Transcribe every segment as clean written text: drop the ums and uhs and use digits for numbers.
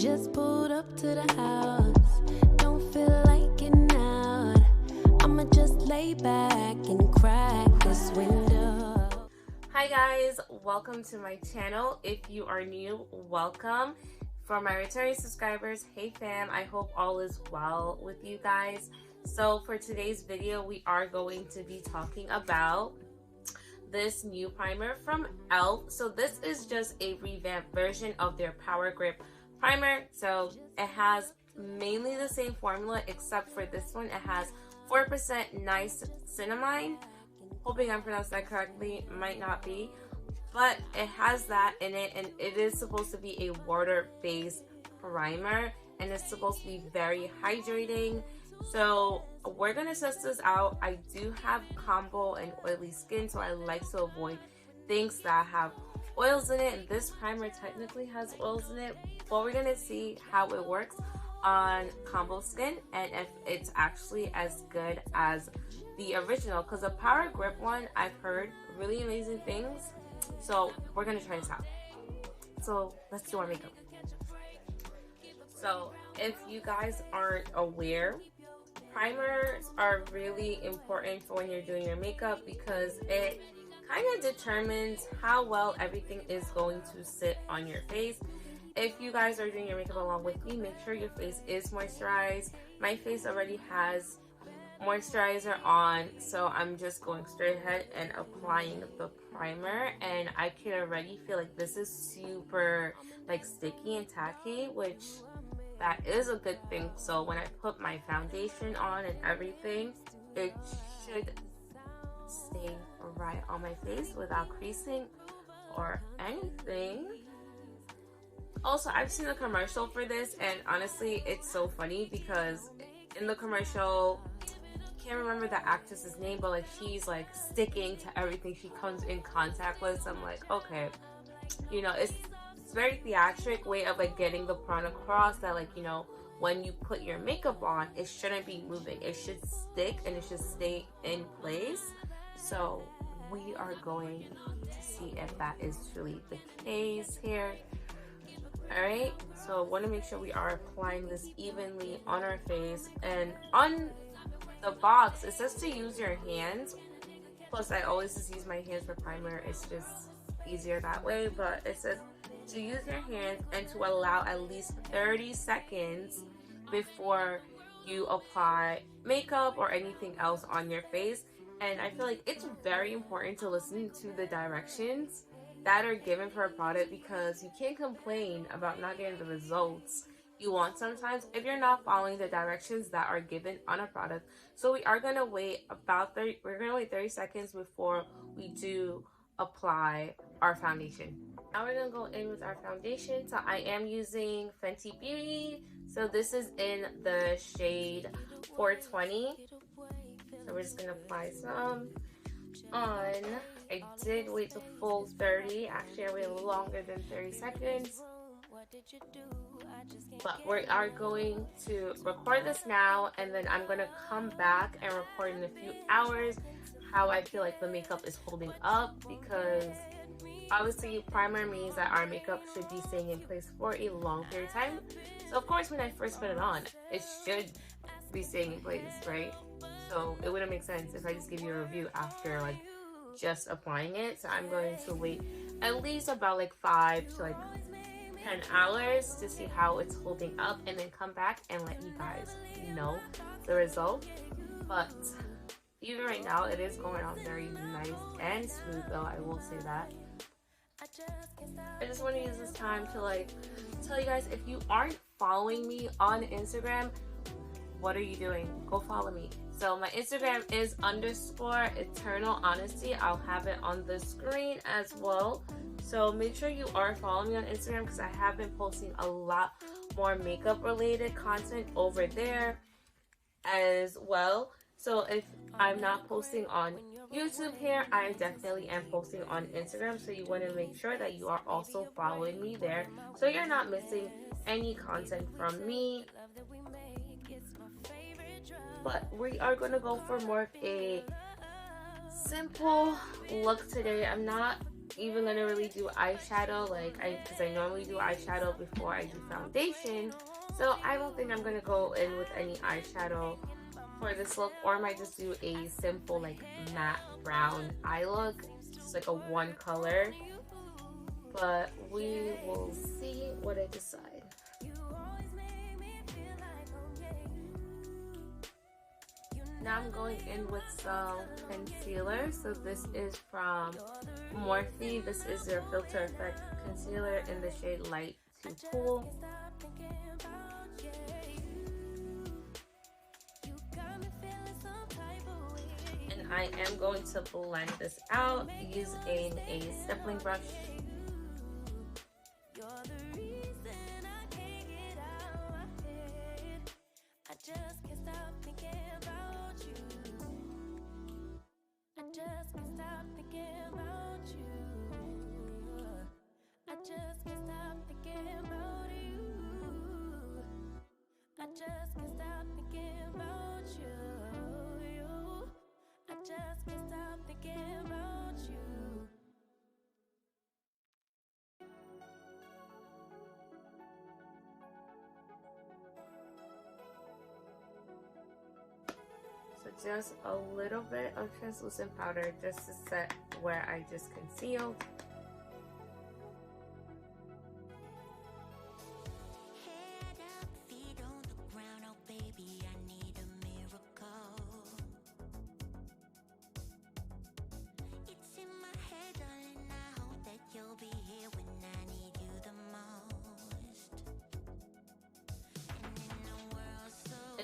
Just pulled up to the house. Don't feel like getting out. I'ma just lay back and crack this window. Hi guys, welcome to my channel. If you are new, welcome. For my returning subscribers, hey fam, I hope all is well with you guys. So for today's video, we are going to be talking about this new primer from e.l.f. So this is just a revamped version of their Power Grip primer. So it has mainly the same formula, except for this one, it has 4% niacinamide. Hoping I pronounced that correctly, might not be. But it has that in it, and it is supposed to be a water-based primer, and it's supposed to be very hydrating. So we're gonna test this out. I do have combo and oily skin, so I like to avoid things that have oils in it, and this primer technically has oils in it, but we're gonna see how it works on combo skin and if it's actually as good as the original, because the Power Grip one, I've heard really amazing things. So we're gonna try this out. So let's do our makeup. So if you guys aren't aware, primers are really important for when you're doing your makeup because it kind of determines how well everything is going to sit on your face. If you guys are doing your makeup along with me, make sure your face is moisturized. My face already has moisturizer on, so I'm just going straight ahead and applying the primer, and I can already feel like this is super like sticky and tacky, which that is a good thing. So when I put my foundation on and everything, it should stay right on my face without creasing or anything. Also, I've seen a commercial for this, and honestly it's so funny because in the commercial, can't remember the actress's name, but like she's like sticking to everything she comes in contact with. So I'm like, okay, you know, it's very theatric way of like getting the point across that, like, you know, when you put your makeup on, it shouldn't be moving, it should stick and it should stay in place. So we are going to see if that is truly the case here. All right, so I want to make sure we are applying this evenly on our face, and on the box it says to use your hands. Plus I always just use my hands for primer, it's just easier that way, but it says to use your hands and to allow at least 30 seconds before you apply makeup or anything else on your face. And I feel like it's very important to listen to the directions that are given for a product, because you can't complain about not getting the results you want sometimes if you're not following the directions that are given on a product. So we are going to wait about 30 seconds before we do apply our foundation. Now we're going to go in with our foundation. So I am using Fenty Beauty. So this is in the shade 420. So we're just going to apply some on. I did wait the full 30. Actually, I waited longer than 30 seconds. But we are going to record this now, and then I'm going to come back and record in a few hours how I feel like the makeup is holding up, because obviously primer means that our makeup should be staying in place for a long period of time. So of course when I first put it on, it should be staying in place, right? So it wouldn't make sense if I just give you a review after like just applying it. So I'm going to wait at least about like 5 to like 10 hours to see how it's holding up, and then come back and let you guys know the result. But even right now, it is going on very nice and smooth, though, I will say that. I just want to use this time to like tell you guys, if you aren't following me on Instagram, what are you doing? Go follow me. So my Instagram is _eternalhonesty. I'll have it on the screen as well. So make sure you are following me on Instagram, because I have been posting a lot more makeup related content over there as well. So if I'm not posting on YouTube here, I definitely am posting on Instagram. So you want to make sure that you are also following me there, so you're not missing any content from me. But we are going to go for more of a simple look today. I'm not even gonna really do eyeshadow, like because I normally do eyeshadow before I do foundation. So I don't think I'm gonna go in with any eyeshadow for this look, or I might just do a simple like matte brown eye look, just like a one color. But we will see what I decide. Now I'm going in with some concealer. So this is from Morphe. This is their Filter Effect concealer in the shade Light to Cool. And I am going to blend this out using a stippling brush. So just a little bit of translucent powder just to set where I just concealed.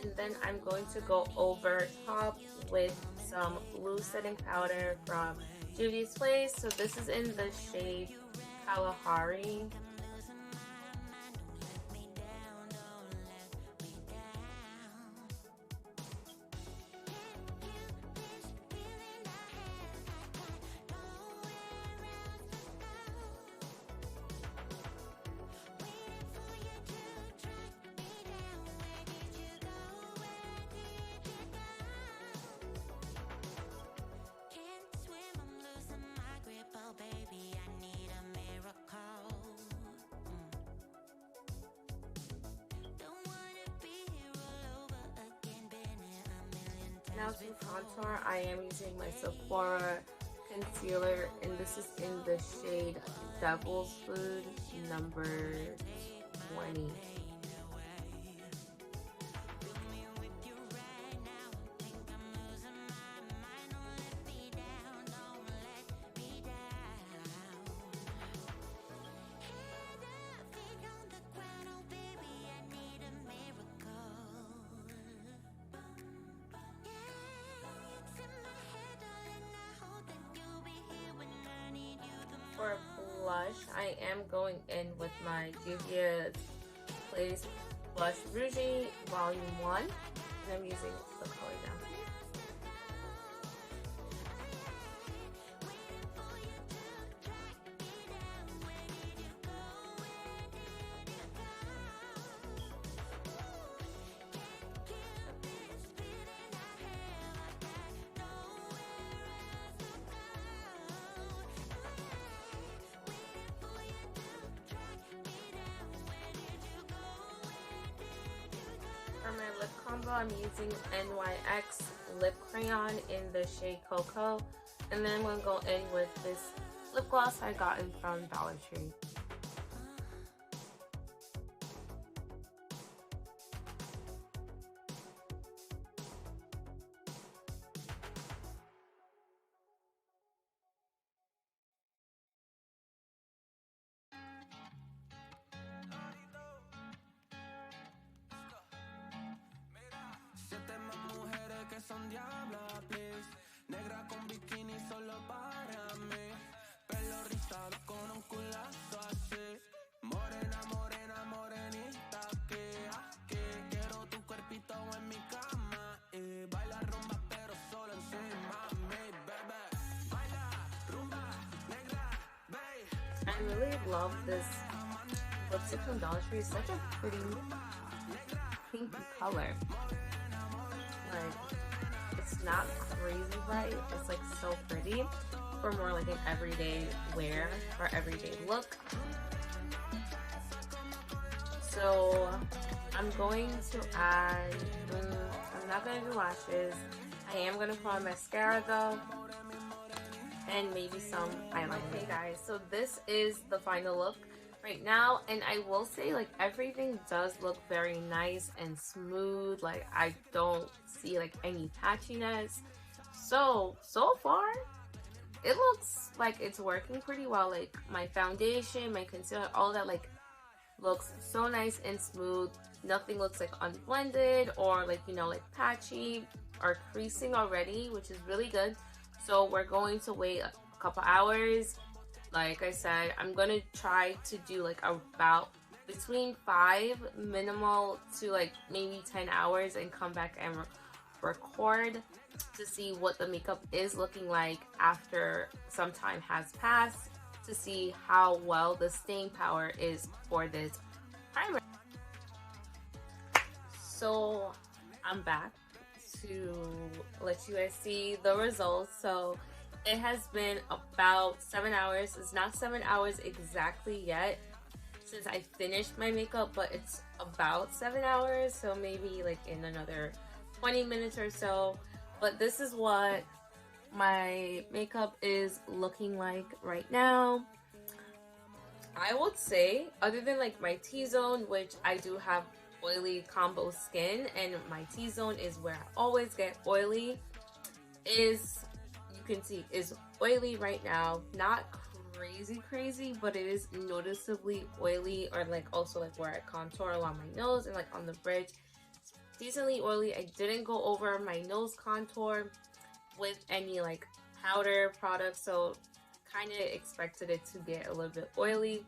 And then I'm going to go over top with some blue setting powder from Juvia's Place. So this is in the shade Kalahari. Now to contour, I am using my Sephora concealer, and this is in the shade Devil's Food number 20. For blush, I am going in with my Juvia's Place Blush Rouge Volume 1, and I'm using the color down here. For my lip combo, I'm using NYX lip crayon in the shade Cocoa, and then I'm going to go in with this lip gloss I got from Dollar Tree. Son diablas, please. Negra con bikini solo para mí. Pelo rizado con un culazo así. Morena, morena, morenita que quiero tu cuerpito en mi cama. Y baila rumba pero solo encima mi bebé. Baila rumba negra, babe. I really love this lipstick from Dollar Tree. It's such a pretty pinky color. Like, it's not crazy bright, it's like so pretty. for more like an everyday wear or everyday look. So I'm going to add, I'm not going to do lashes. I am going to put on mascara though, and maybe some eyeliner. Okay guys, so this is the final look right now, and I will say like everything does look very nice and smooth. Like I don't see like any patchiness. So far it looks like it's working pretty well. Like my foundation, my concealer, all that like looks so nice and smooth. Nothing looks like unblended or like, you know, like patchy or creasing already, which is really good. So we're going to wait a couple hours. Like I said, I'm gonna try to do like about between 5 minimal to like maybe 10 hours and come back and record to see what the makeup is looking like after some time has passed, to see how well the staying power is for this primer. So I'm back to let you guys see the results. So it has been about 7 hours. It's not 7 hours exactly yet since I finished my makeup, but it's about 7 hours, so maybe like in another 20 minutes or so. But this is what my makeup is looking like right now. I would say, other than like my T-zone, which I do have oily combo skin, and my T-zone is where I always get oily, is, you can see, is oily right now. Not crazy, but it is noticeably oily, or like also like where I contour along my nose and like on the bridge. It's decently oily. I didn't go over my nose contour with any like powder products, so kind of expected it to get a little bit oily.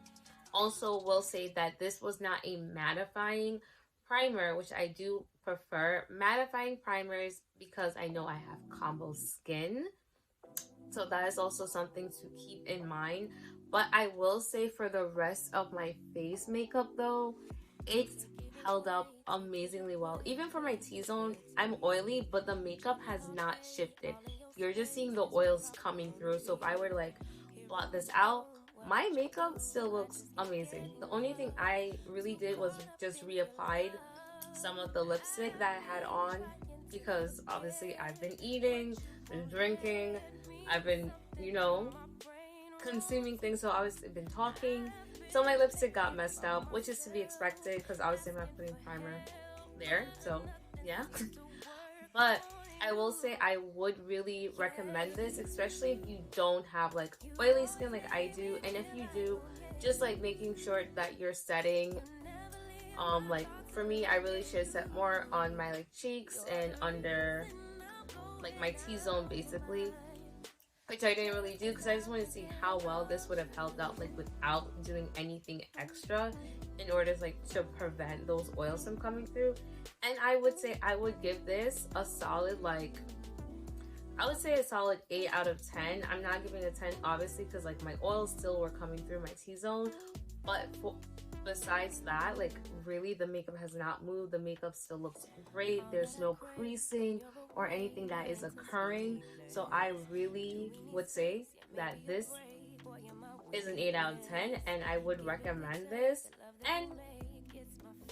Also will say that this was not a mattifying primer, which I do prefer mattifying primers because I know I have combo skin. So that is also something to keep in mind. But I will say for the rest of my face makeup though, it's held up amazingly well. Even for my T-zone, I'm oily, but the makeup has not shifted. You're just seeing the oils coming through. So if I were to like blot this out, my makeup still looks amazing. The only thing I really did was just reapplied some of the lipstick that I had on, because obviously I've been eating, been drinking, I've been, you know, consuming things, so obviously I've been talking. So my lipstick got messed up, which is to be expected because obviously I'm not putting primer there. So yeah. But I will say I would really recommend this, especially if you don't have like oily skin like I do. And if you do, just like making sure that you're setting, like for me, I really should set more on my like cheeks and under like my T-zone basically, which I didn't really do because I just wanted to see how well this would have held up like without doing anything extra in order to prevent those oils from coming through. And I would say I would give this a solid, like, I would say a solid 8 out of 10. I'm not giving a 10 obviously because like my oils still were coming through my T-zone, but besides that, like really the makeup has not moved. The makeup still looks great. There's no creasing or anything that is occurring. So I really would say that this is an 8 out of 10 and I would recommend this. And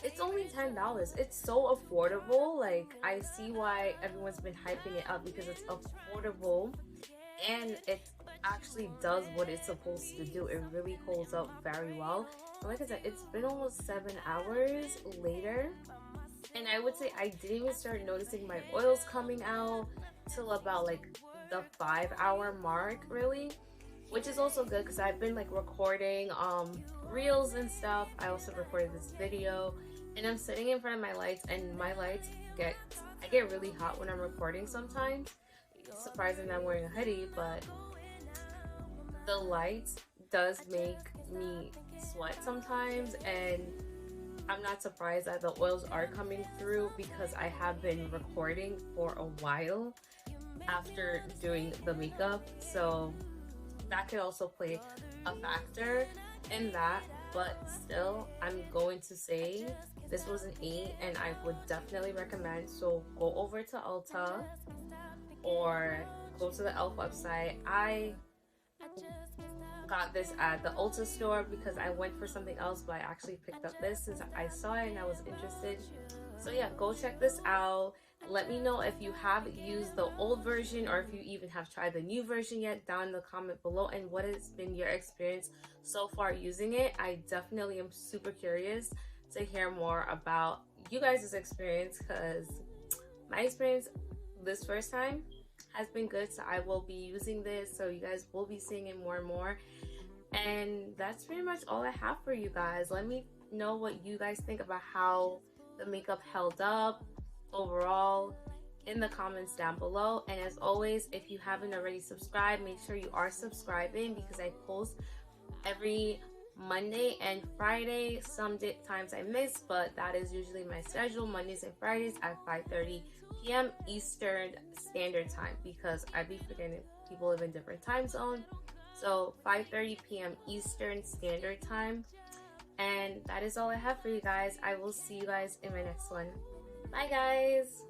it's only $10. It's so affordable. Like I see why everyone's been hyping it up, because it's affordable and it actually does what it's supposed to do. It really holds up very well. And like I said, it's been almost 7 hours later, and I would say I didn't even start noticing my oils coming out till about like the 5-hour mark really, which is also good because I've been like recording reels and stuff. I also recorded this video and I'm sitting in front of my lights, and my lights I get really hot when I'm recording sometimes. It's surprising that I'm wearing a hoodie, but the light does make me sweat sometimes, and I'm not surprised that the oils are coming through because I have been recording for a while after doing the makeup, so that could also play a factor in that. But still, I'm going to say this was an 8 and I would definitely recommend. So go over to Ulta or go to the e.l.f. website. I got this at the Ulta store because I went for something else, but I actually picked up this since I saw it and I was interested. So yeah, go check this out. Let me know if you have used the old version or if you even have tried the new version yet down in the comment below, and what has been your experience so far using it. I definitely am super curious to hear more about you guys' experience, because my experience this first time has been good. So I will be using this, so you guys will be seeing it more and more. And that's pretty much all I have for you guys. Let me know what you guys think about how the makeup held up overall in the comments down below. And as always, if you haven't already subscribed, make sure you are subscribing, because I post every Monday and Friday. Some times I miss, but that is usually my schedule, Mondays and Fridays at 5:30 p.m. Eastern Standard Time, because I be forgetting people live in different time zones. So 5:30 p.m. Eastern Standard Time. And that is all I have for you guys. I will see you guys in my next one. Bye guys.